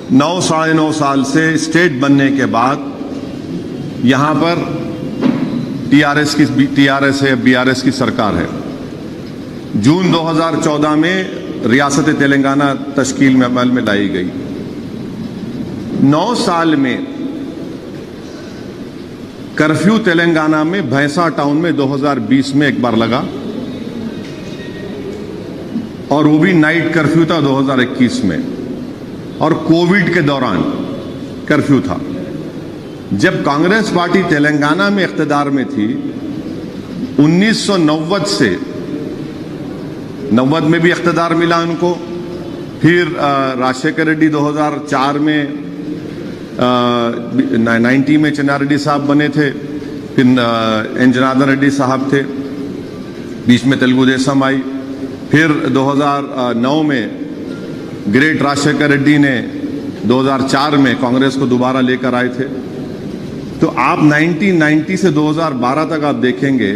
9 साल से स्टेट बनने के बाद यहाँ पर टीआरएस है, बीआरएस की सरकार है। जून 2014 में रियासत तेलंगाना तश्कील में अमल में लाई गई। 9 साल में कर्फ्यू तेलंगाना में भैंसा टाउन में 2020 में एक बार लगा और वो भी नाइट कर्फ्यू था 2021 में, और कोविड के दौरान कर्फ्यू था। जब कांग्रेस पार्टी तेलंगाना में इख्तिदार में थी 1990 से 90 में भी इख्तिदार मिला उनको, फिर राजशेखर रेड्डी 2004 में 90 में चन्नारेड्डी साहब बने थे, फिर एन जनार्दन रेड्डी साहब थे, बीच में तेलुगु देशम आई, फिर 2009 में ग्रेट राजशेखर रेड्डी ने 2004 में कांग्रेस को दोबारा लेकर आए थे। तो आप 1990 से 2012 तक आप देखेंगे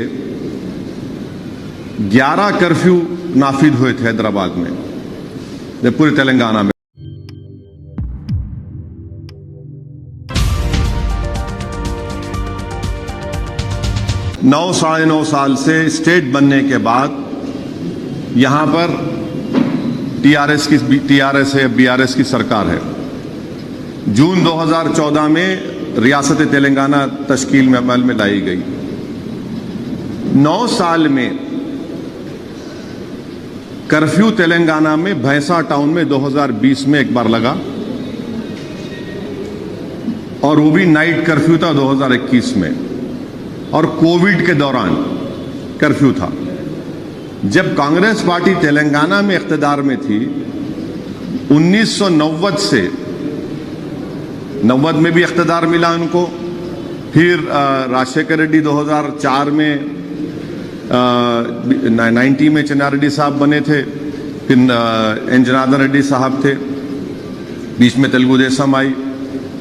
11 कर्फ्यू नाफिज हुए थे हैदराबाद में, पूरे तेलंगाना में। साढ़े नौ साल से स्टेट बनने के बाद यहां पर टीआरएस है, बीआरएस की सरकार है। जून 2014 में रियासत तेलंगाना तश्कील में अमल में लाई गई। 9 साल में कर्फ्यू तेलंगाना में भैंसा टाउन में 2020 में एक बार लगा और वो भी नाइट कर्फ्यू था 2021 में, और कोविड के दौरान कर्फ्यू था। जब कांग्रेस पार्टी तेलंगाना में इख्तिदार में थी 1990 से 90 में भी इख्तिदार मिला उनको, फिर राजशेखर रेड्डी 2004 में 90 में चन्नारेड्डी साहब बने थे, फिर एन जनार्दन रेड्डी साहब थे, बीच में तेलुगु देशम आई,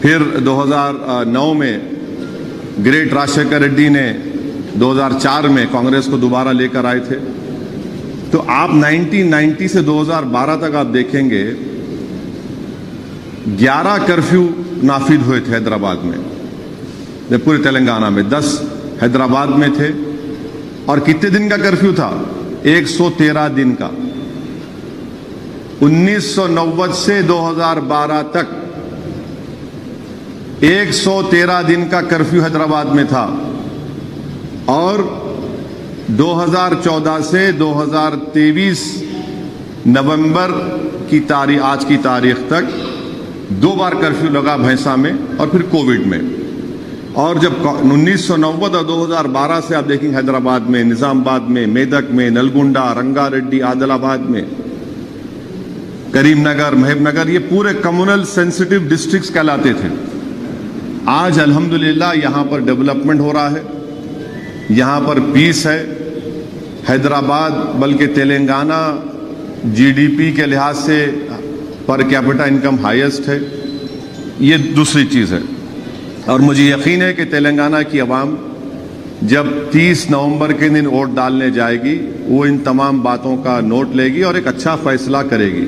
फिर 2009 में ग्रेट राजशेखर रेड्डी ने 2004 में कांग्रेस को दोबारा लेकर आए थे। तो आप 1990 से 2012 तक आप देखेंगे 11 कर्फ्यू नाफिज हुए थे हैदराबाद में, पूरे तेलंगाना में 10 हैदराबाद में थे। और कितने दिन का कर्फ्यू था? 113 दिन का। 1990 से 2012 तक 113 दिन का कर्फ्यू हैदराबाद में था, और 2014 से 2023 नवंबर की तारीख, आज की तारीख तक 2 बार कर्फ्यू लगा भैंसा में और फिर कोविड में। और जब 1990 और 2012 से आप देखेंगे हैदराबाद में, निजामाबाद में, मेदक में, नलगुंडा, रंगारेड्डी, आदिलाबाद में, करीमनगर, महबूबनगर, ये पूरे कम्युनल सेंसिटिव डिस्ट्रिक्ट्स कहलाते थे। आज अल्हम्दुलिल्लाह यहाँ पर डेवलपमेंट हो रहा है, यहाँ पर पीस है। हैदराबाद बल्कि तेलंगाना जीडीपी के लिहाज से पर कैपिटा इनकम हाईएस्ट है। ये दूसरी चीज़ है। और मुझे यकीन है कि तेलंगाना की आवाम जब 30 नवंबर के दिन वोट डालने जाएगी वो इन तमाम बातों का नोट लेगी और एक अच्छा फैसला करेगी।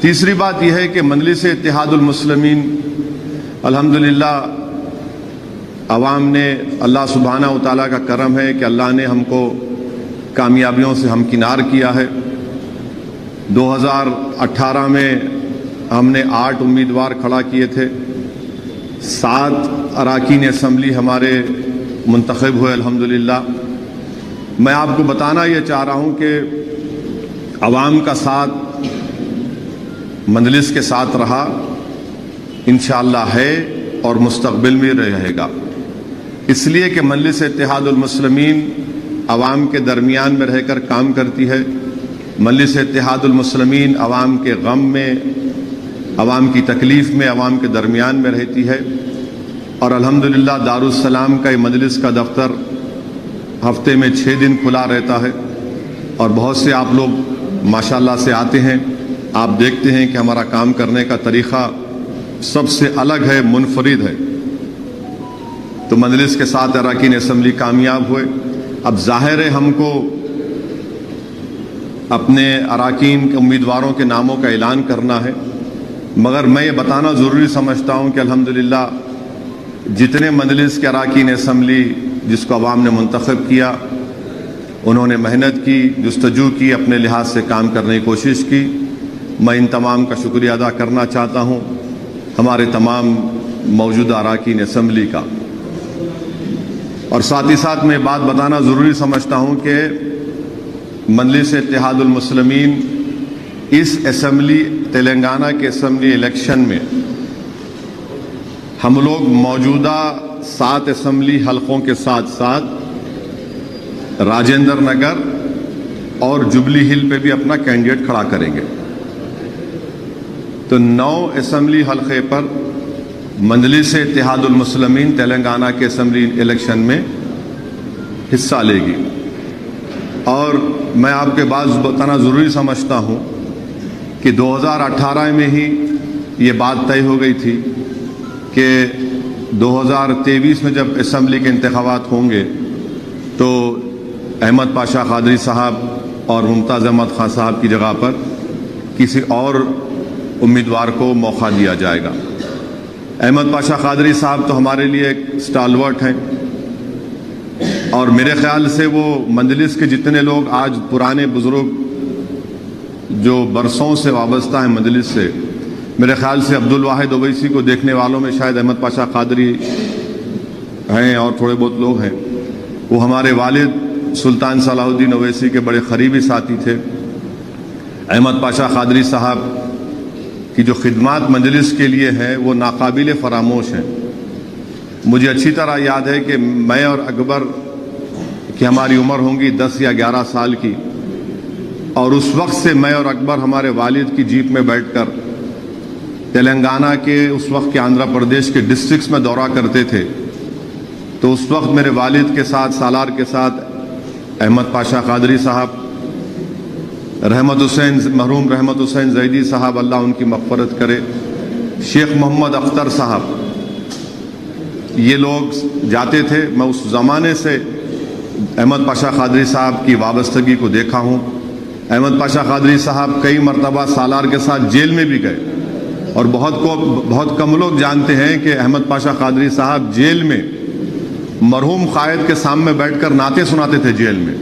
तीसरी बात यह है कि मजलिस इत्तेहादुल मुस्लिमीन अल्हम्दुलिल्लाह अवाम ने, अल्लाह सुब्हाना व तआला का करम है कि अल्लाह ने हमको कामयाबियों से हमकिनार किया है। 2018 में हमने 8 उम्मीदवार खड़ा किए थे, 7 अराकीन असम्बली हमारे मुंतखब हुए अल्हम्दुलिल्लाह। मैं आपको बताना ये चाह रहा हूँ कि अवाम का साथ मजलिस के साथ रहा, इंशाअल्लाह है और मुस्तकबिल में रहेगा। इसलिए कि मजलिस इत्तेहादुल मुस्लिमीन अवाम के दरमियान में रहकर काम करती है। मजलिस इत्तेहादुल मुस्लिमीन अवाम के गम में, अवाम की तकलीफ़ में, अवाम के दरमियान में रहती है। और अल्हम्दुलिल्लाह दारुस्सलाम का मजलिस का दफ्तर हफ्ते में 6 दिन खुला रहता है, और बहुत से आप लोग माशाल्लाह से आते हैं। आप देखते हैं कि हमारा काम करने का तरीक़ा सबसे अलग है, मुनफरिद है। तो मजलिस के साथ अरकान असम्बली कामयाब हुए। अब जाहिर है हमको अपने अरकान के उम्मीदवारों के नामों का ऐलान करना है। मगर मैं ये बताना ज़रूरी समझता हूँ कि अल्हम्दुलिल्लाह जितने मजलिस के अरकान असम्बली जिसको अवाम ने मुंतखब किया, उन्होंने मेहनत की, जुस्तजू की, अपने लिहाज से काम करने की कोशिश की। मैं इन तमाम का शुक्रिया अदा करना चाहता हूँ, हमारे तमाम मौजूदा अरकान असम्बली का। और साथ ही साथ मैं बात बताना ज़रूरी समझता हूँ कि मजलिस इत्तेहादुल मुस्लिमीन इस असम्बली, तेलंगाना के असम्बली इलेक्शन में हम लोग मौजूदा 7 असम्बली हलकों के साथ साथ राजेंद्र नगर और जुबली हिल पे भी अपना कैंडिडेट खड़ा करेंगे। तो 9 असम्बली हलके पर मजलिस इत्तेहादुल मुस्लिमीन तेलंगाना के असम्बली इलेक्शन में हिस्सा लेगी। और मैं आपके बात बताना ज़रूरी समझता हूँ कि 2018 में ही ये बात तय हो गई थी कि 2023 में जब असम्बली के इंतखाबात होंगे तो अहमद पाशा कादरी साहब और मुमताज़ अहमद खान साहब की जगह पर किसी और उम्मीदवार को मौका दिया जाएगा। अहमद पाशा कादरी साहब तो हमारे लिए एक स्टालवर्ट हैं और मेरे ख्याल से वो मजलिस के जितने लोग आज पुराने बुजुर्ग जो बरसों से वाबस्ता हैं मजलिस से, मेरे ख्याल से अब्दुल वाहिद ओवैसी को देखने वालों में शायद अहमद पाशा कादरी हैं और थोड़े बहुत लोग हैं। वो हमारे वालिद सुल्तान सलाहुद्दीन ओवैसी के बड़े करीबी साथी थे। अहमद पाशा कादरी साहब की जो खिदमात मजलिस के लिए है वो नाकाबिल फरामोश हैं। मुझे अच्छी तरह याद है कि मैं और अकबर की हमारी उम्र होंगी 10 या 11 साल की, और उस वक्त से मैं और अकबर हमारे वालिद की जीप में बैठकर तेलंगाना के, उस वक्त के आंध्र प्रदेश के डिस्ट्रिक्ट्स में दौरा करते थे। तो उस वक्त मेरे वालिद के साथ, सालार के साथ अहमद पाशा कादरी साहब, रहमत हुसैन, मरहूम रहमत हुसैन जैदी साहब, अल्लाह उनकी मग़फ़रत करे, शेख मोहम्मद अख्तर साहब, ये लोग जाते थे। मैं उस ज़माने से अहमद पाशा कादरी साहब की वाबस्तगी को देखा हूँ। अहमद पाशा कादरी साहब कई मरतबा सालार के साथ जेल में भी गए, और बहुत कम लोग जानते हैं कि अहमद पाशा कादरी साहब जेल में मरहूम कायद के सामने बैठकर नाते सुनाते थे जेल में।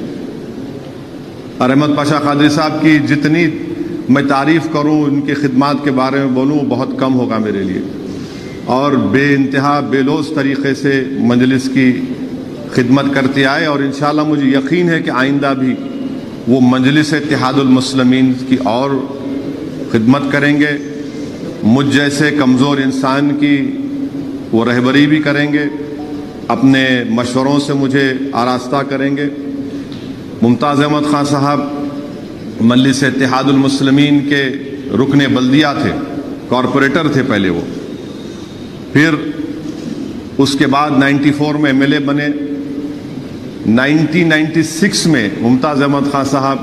और अहमद पाशा कादरी साहब की जितनी मैं तारीफ़ करूं, उनकी खिदमात के बारे में बोलूं, बहुत कम होगा मेरे लिए। और बेइंतहा बेलोस तरीक़े से मजलिस की खिदमत करते आए, और इंशाअल्लाह मुझे यकीन है कि आइंदा भी वो मजलिस इत्तेहादुल मुस्लिमीन की और खिदमत करेंगे। मुझ जैसे कमज़ोर इंसान की वो रहबरी भी करेंगे, अपने मशवरों से मुझे आरास्ता करेंगे। मुमताज़ अहमद खान साहब मजलिस इत्तेहादुल मुस्लिमीन के रुकने बल्दिया थे, कॉरपोरेटर थे पहले वो, फिर उसके बाद 94 में एमएलए बने। 1996 में मुमताज़ अहमद खान साहब,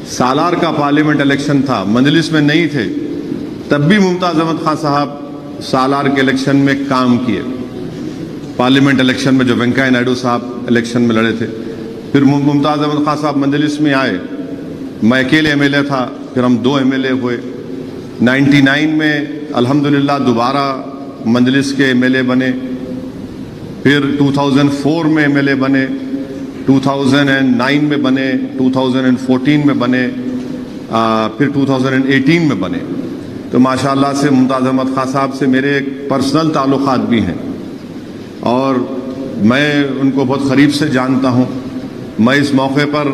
सालार का पार्लियामेंट इलेक्शन था, मजलिस में नहीं थे, तब भी मुमताज़ अहमद खान साहब सालार के इलेक्शन में काम किए। पार्लियामेंट इलेक्शन में जो वेंकैया नायडू साहब इलेक्शन में लड़े थे, फिर मुमताज़ अहमद खान साहब मजलिस में आए। मैं अकेले एमएलए था, फिर हम 2 एमएलए हुए। 99 में अल्हम्दुलिल्लाह दोबारा मजलिस के एमएलए बने, फिर 2004 में एमएलए बने, 2009 में बने, 2014 में बने, फिर 2018 में बने। तो माशाअल्लाह से मुमताज़ अहमद खान साहब से मेरे पर्सनल ताल्लुकात भी हैं और मैं उनको बहुत करीब से जानता हूँ। मैं इस मौके पर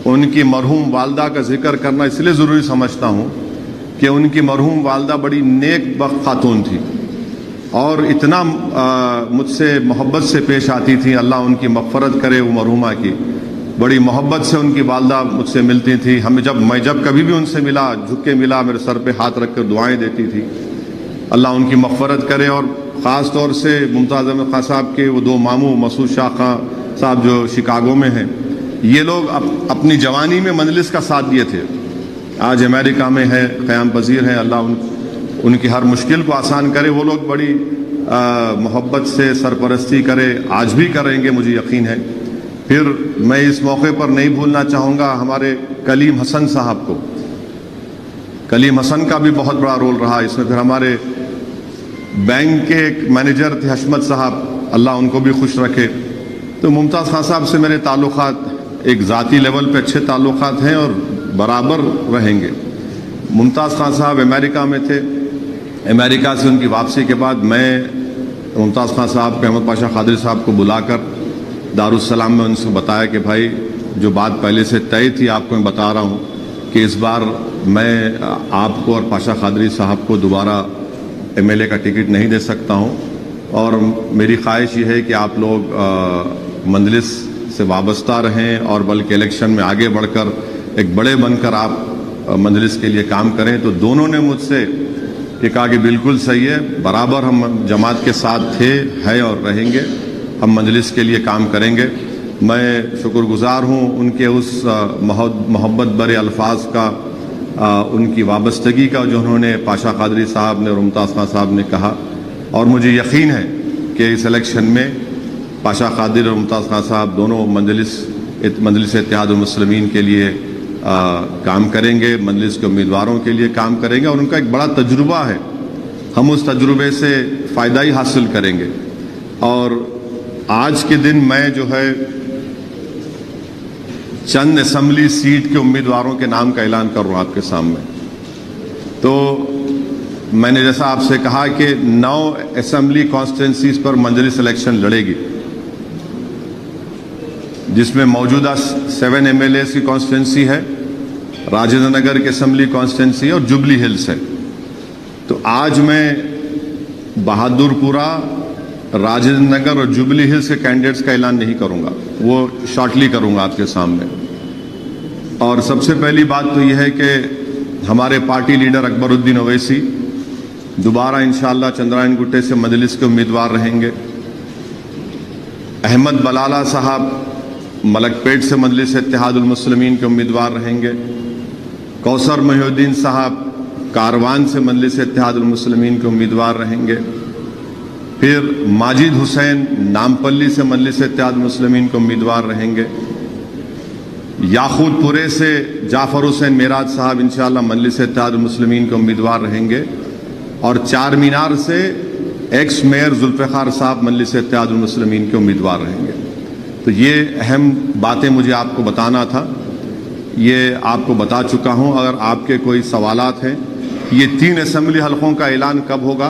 उनकी मरहूम वालदा का जिक्र करना इसलिए ज़रूरी समझता हूँ कि उनकी मरहूम वालदा बड़ी नेक बख्त खातून थी और इतना मुझसे मोहब्बत से पेश आती थी। अल्लाह उनकी मग़फ़रत करे वो मरहूमा की। बड़ी मोहब्बत से उनकी वालदा मुझसे मिलती थी। हमें जब कभी भी उनसे मिला, झुक के मिला, मेरे सर पे हाथ रख कर दुआएँ देती थी। अल्लाह उनकी मग़फ़रत करे। और ख़ास तौर से मुमताज़ अहमद खान साहब के वो 2 मामू, मसूद शाह खां साहब जो शिकागो में हैं, ये लोग अपनी जवानी में मजलिस का साथ दिए थे। आज अमेरिका में है, क़याम पज़ीर हैं। अल्लाह उनकी हर मुश्किल को आसान करे। वो लोग बड़ी मोहब्बत से सरपरस्ती करे, आज भी करेंगे, मुझे यकीन है। फिर मैं इस मौके पर नहीं भूलना चाहूँगा हमारे कलीम हसन साहब को। कलीम हसन का भी बहुत बड़ा रोल रहा इसमें। फिर हमारे बैंक के एक मैनेजर थे हशमत साहब, अल्लाह उनको भी खुश रखे। तो मुमताज़ खान साहब से मेरे ताल्लुकात एक ज़ाती लेवल पे अच्छे ताल्लुकात हैं और बराबर रहेंगे। मुमताज़ खान साहब अमेरिका में थे, अमेरिका से उनकी वापसी के बाद मैं मुमताज़ खान साहब को अहमद पाशा कादरी साहब को बुलाकर दारुस्सलाम में उनसे बताया कि भाई जो बात पहले से तय थी आपको मैं बता रहा हूँ कि इस बार मैं आपको और पाशा कादरी साहब को दोबारा एमएलए का टिकट नहीं दे सकता हूँ और मेरी ख्वाहिश ये है कि आप लोग मंजलिस से वाबस्ता रहें और बल्कि इलेक्शन में आगे बढ़कर एक बड़े बनकर आप मंजलिस के लिए काम करें। तो दोनों ने मुझसे ये कहा कि बिल्कुल सही है, बराबर हम जमात के साथ थे, है और रहेंगे, हम मंजलिस के लिए काम करेंगे। मैं शुक्रगुजार हूँ उनके उस मोहब्बत भरे अल्फाज का, उनकी वाबस्तगी का जो उन्होंने पाशा कादरी साहब ने और मुमताज़ खान साहब ने कहा। और मुझे यकीन है कि इस इलेक्शन में पाशा कादरी और मुमताज़ खान साहब दोनों मजलिस इत्तेहादुल मुस्लिमीन के लिए काम करेंगे, मजलिस के उम्मीदवारों के लिए काम करेंगे और उनका एक बड़ा तजुर्बा है, हम उस तजुर्बे से फ़ायदा ही हासिल करेंगे। और आज के दिन मैं जो है चंद असम्बली सीट के उम्मीदवारों के नाम का ऐलान कर रहा हूँ आपके सामने। तो मैंने जैसा आपसे कहा कि 9 असम्बली कॉन्स्टिट्यूंसीज पर मजलिस इलेक्शन लड़ेगी, जिसमें मौजूदा 7 एमएलए की कॉन्स्टिट्यूंसी है, राजेंद्र नगर की असम्बली कॉन्स्टिट्यूंसी है और जुबली हिल्स है। तो आज मैं बहादुरपुरा, राजेंद्र नगर और जुबली हिल्स के कैंडिडेट्स का ऐलान नहीं करूंगा, वो शॉर्टली करूंगा आपके सामने। और सबसे पहली बात तो यह है कि हमारे पार्टी लीडर अकबरुद्दीन ओवैसी दोबारा इंशाअल्लाह चंद्रायन गुट्टे से मजलिस के उम्मीदवार रहेंगे। अहमद बलाला साहब मलकपेट से मजलिस इत्तेहादुल मुस्लिमीन के उम्मीदवार रहेंगे। कौसर मोहिउद्दीन साहब कारवान से मजलिस इत्तेहादुल मुस्लिमीन के उम्मीदवार रहेंगे। फिर माजिद हुसैन नामपल्ली से मजलिस इत्तेहादुल मुस्लिमीन के उम्मीदवार रहेंगे। याकूतपुरे से जाफर हुसैन मेराज साहब इंशाअल्लाह मजलिस इत्तेहादुल मुस्लिमीन के उम्मीदवार रहेंगे। और चार मीनार से एक्स मेयर जुल्फ़िकार साहब मजलिस इत्तेहादुल मुस्लिमीन के उम्मीदवार रहेंगे। तो ये अहम बातें मुझे आपको बताना था, ये आपको बता चुका हूं। अगर आपके कोई सवालात हैं, ये 3 असम्बली हलकों का ऐलान कब होगा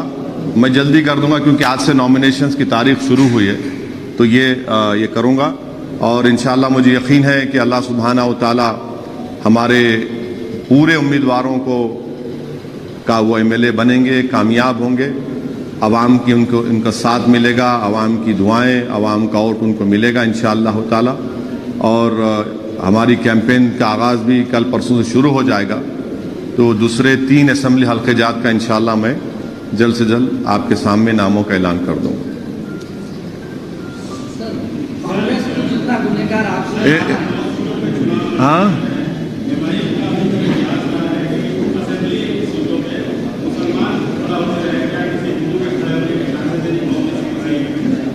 मैं जल्दी कर दूंगा, क्योंकि आज से नॉमिनेशंस की तारीख शुरू हुई है, तो ये करूंगा। और इंशाअल्लाह मुझे यकीन है कि अल्लाह सुब्हानहू तआला हमारे पूरे उम्मीदवारों का वो एमएलए बनेंगे, कामयाब होंगे, अवाम की उनका साथ मिलेगा, अवाम की दुआएं, अवाम का वोट उनको मिलेगा इंशाअल्लाह ताला। और हमारी कैंपेन का आगाज़ भी कल परसों से शुरू हो जाएगा। तो दूसरे 3 असम्बली हल्के जात का इंशाअल्लाह मैं जल्द से जल्द आपके सामने नामों का ऐलान कर दूंगा। हाँ,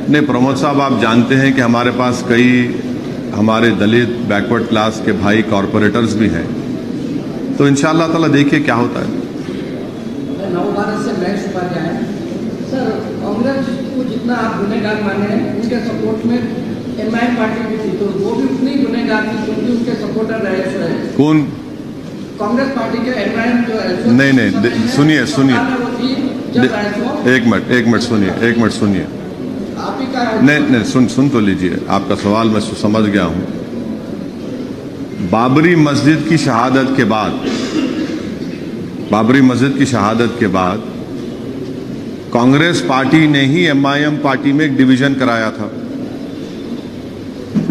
नहीं प्रमोद साहब, आप जानते हैं कि हमारे पास कई हमारे दलित बैकवर्ड क्लास के भाई कॉरपोरेटर्स भी हैं, तो इंशाअल्लाह ताला देखिए क्या होता है। नवभारत से महेश उपाध्याय सर, कांग्रेस को जितना आप गुनहगार माने हैं, उनके सपोर्ट में एमआईएम पार्टी भी थी, तो वो भी उतनी गुनहगार थी क्योंकि उनके सपोर्टर रहे थे। कौन? कांग्रेस पार्टी के एमआईएम जो है। नहीं, सुनिए एक मिनट सुनिए। नहीं, सुन तो लीजिए, आपका सवाल मैं समझ गया हूं। बाबरी मस्जिद की शहादत के बाद कांग्रेस पार्टी ने ही एमआईएम पार्टी में एक डिवीजन कराया था,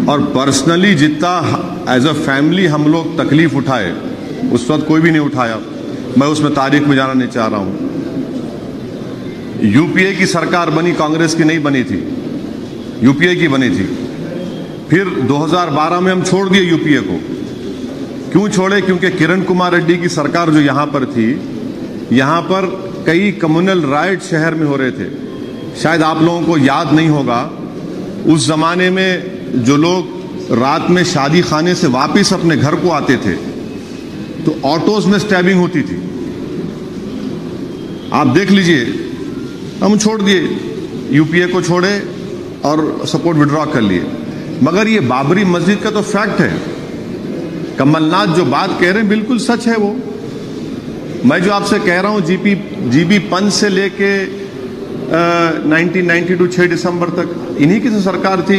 और पर्सनली जितना एज अ फैमिली हम लोग तकलीफ उठाए, उस वक्त कोई भी नहीं उठाया। मैं उसमें तारीख में जाना नहीं चाह रहा हूं। यूपीए की सरकार बनी, कांग्रेस की नहीं बनी थी, यूपीए की बनी थी। फिर 2012 में हम छोड़ दिए यूपीए को। क्यों छोड़े? क्योंकि किरण कुमार रेड्डी की सरकार जो यहां पर थी, यहां पर कई कम्युनल राइट शहर में हो रहे थे। शायद आप लोगों को याद नहीं होगा, उस जमाने में जो लोग रात में शादी खाने से वापस अपने घर को आते थे, तो ऑटोज में स्टैबिंग होती थी। आप देख लीजिए, हम छोड़ दिए, यूपीए को छोड़े और सपोर्ट विड्रॉ कर लिए। मगर ये बाबरी मस्जिद का तो फैक्ट है। कमलनाथ जो बात कह रहे हैं बिल्कुल सच है। वो मैं जो आपसे कह रहा हूं, जीबी पंच से लेके 1992 6 दिसंबर तक इन्हीं की तो सरकार थी।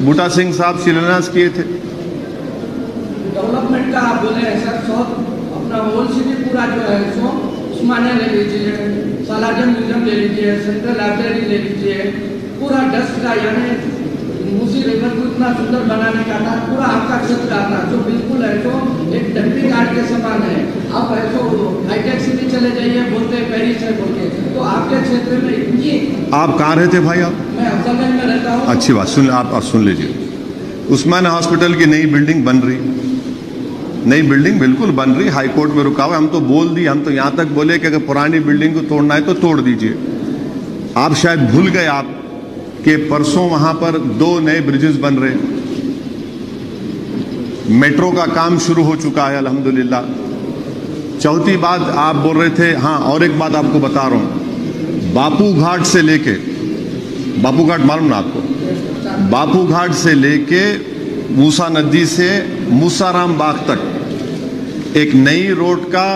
बूटा सिंह साहब शिलान्यास किए थे। डेवलपमेंट का आप बोले हैं सर, अपना ओल्ड सिटी पूरा जो है सो उस्मानिया ले लीजिए, सालाजम म्यूजियम ले लीजिए, सेंट्रल लाइब्रेरी ले लीजिए, पूरा डस्ट का यानी मूसी रिवर को इतना सुंदर बनाने का था, पूरा आपका क्षेत्र आता जो बिल्कुल है तो एक डंपिंग यार्ड के समान है। आप ऐसो हाईटेक सिटी चले जाइए, बोलते हैं पेरिस है बोलते, तो आपके क्षेत्र में इतनी। आप कहाँ रहते भाई? आप? मैं अफजलगंज में रहता हूँ। अच्छी बात, आप सुन लीजिए। उस्मानिया हॉस्पिटल की नई बिल्डिंग बन रही, नई बिल्डिंग बिल्कुल बन रही, हाईकोर्ट में रुका हुआ। हम तो बोल दिए, हम तो यहां तक बोले कि अगर पुरानी बिल्डिंग को तोड़ना है तो तोड़ दीजिए। आप शायद भूल गए आप कि परसों वहां पर 2 नए ब्रिजेस बन रहे, मेट्रो का काम शुरू हो चुका है अल्हम्दुलिल्लाह। चौथी बात आप बोल रहे थे, हाँ और एक बात आपको बता रहा हूं, बापू घाट से लेके, बापू घाट मालूम ना आपको, बापू घाट से लेके मूसा नदी से मूसाराम बाग तक एक नई रोड का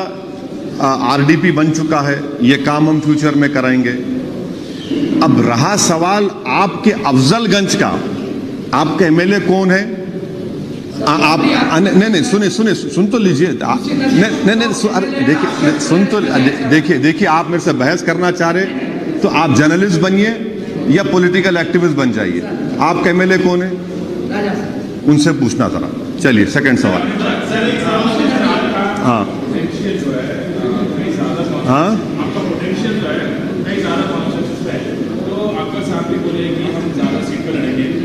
आरडीपी बन चुका है। ये काम हम फ्यूचर में कराएंगे। अब रहा सवाल आपके अफजलगंज का, आपका एमएलए कौन है? आप नहीं सुन तो लीजिए। नहीं देखिए, सुन तो देखिए, आप मेरे से बहस करना चाह रहे तो आप जर्नलिस्ट बनिए या पॉलिटिकल एक्टिविस्ट बन जाइए। आपका एमएलए कौन है? उनसे पूछना जरा। चलिए सेकंड सवाल। हाँ हाँ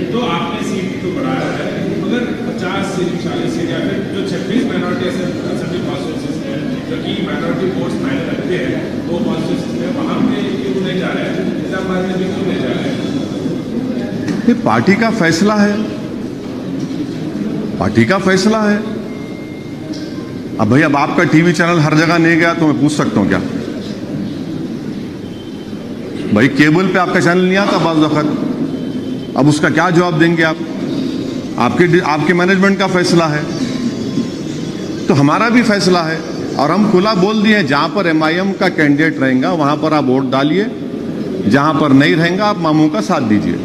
तो आपने सीट तो बढ़ाया है, मगर 50 सीट 40 सीट या फिर जो 26 माइनॉरिटी असेंबली कॉन्स्टिट्यूंसीज हैं जो कि माइनॉरिटी वोट्स मायने रखते हैं, वो कॉन्स्टिट्यूंसीज में वहां पे क्यों नहीं जा रहे हैं? निजामाबाद में भी क्यों नहीं जा रहे हैं? ये पार्टी का फैसला है, पार्टी का फैसला है। अब भाई, अब आपका टीवी चैनल हर जगह नहीं गया तो मैं पूछ सकता हूं क्या? भाई केबल पे आपका चैनल नहीं आता बाज़ वक़्त, अब उसका क्या जवाब देंगे आप? आपके मैनेजमेंट का फैसला है, तो हमारा भी फैसला है। और हम खुला बोल दिए, जहां पर एमआईएम का कैंडिडेट रहेगा वहां पर आप वोट डालिए, जहां पर नहीं रहेगा आप मामू का साथ दीजिए।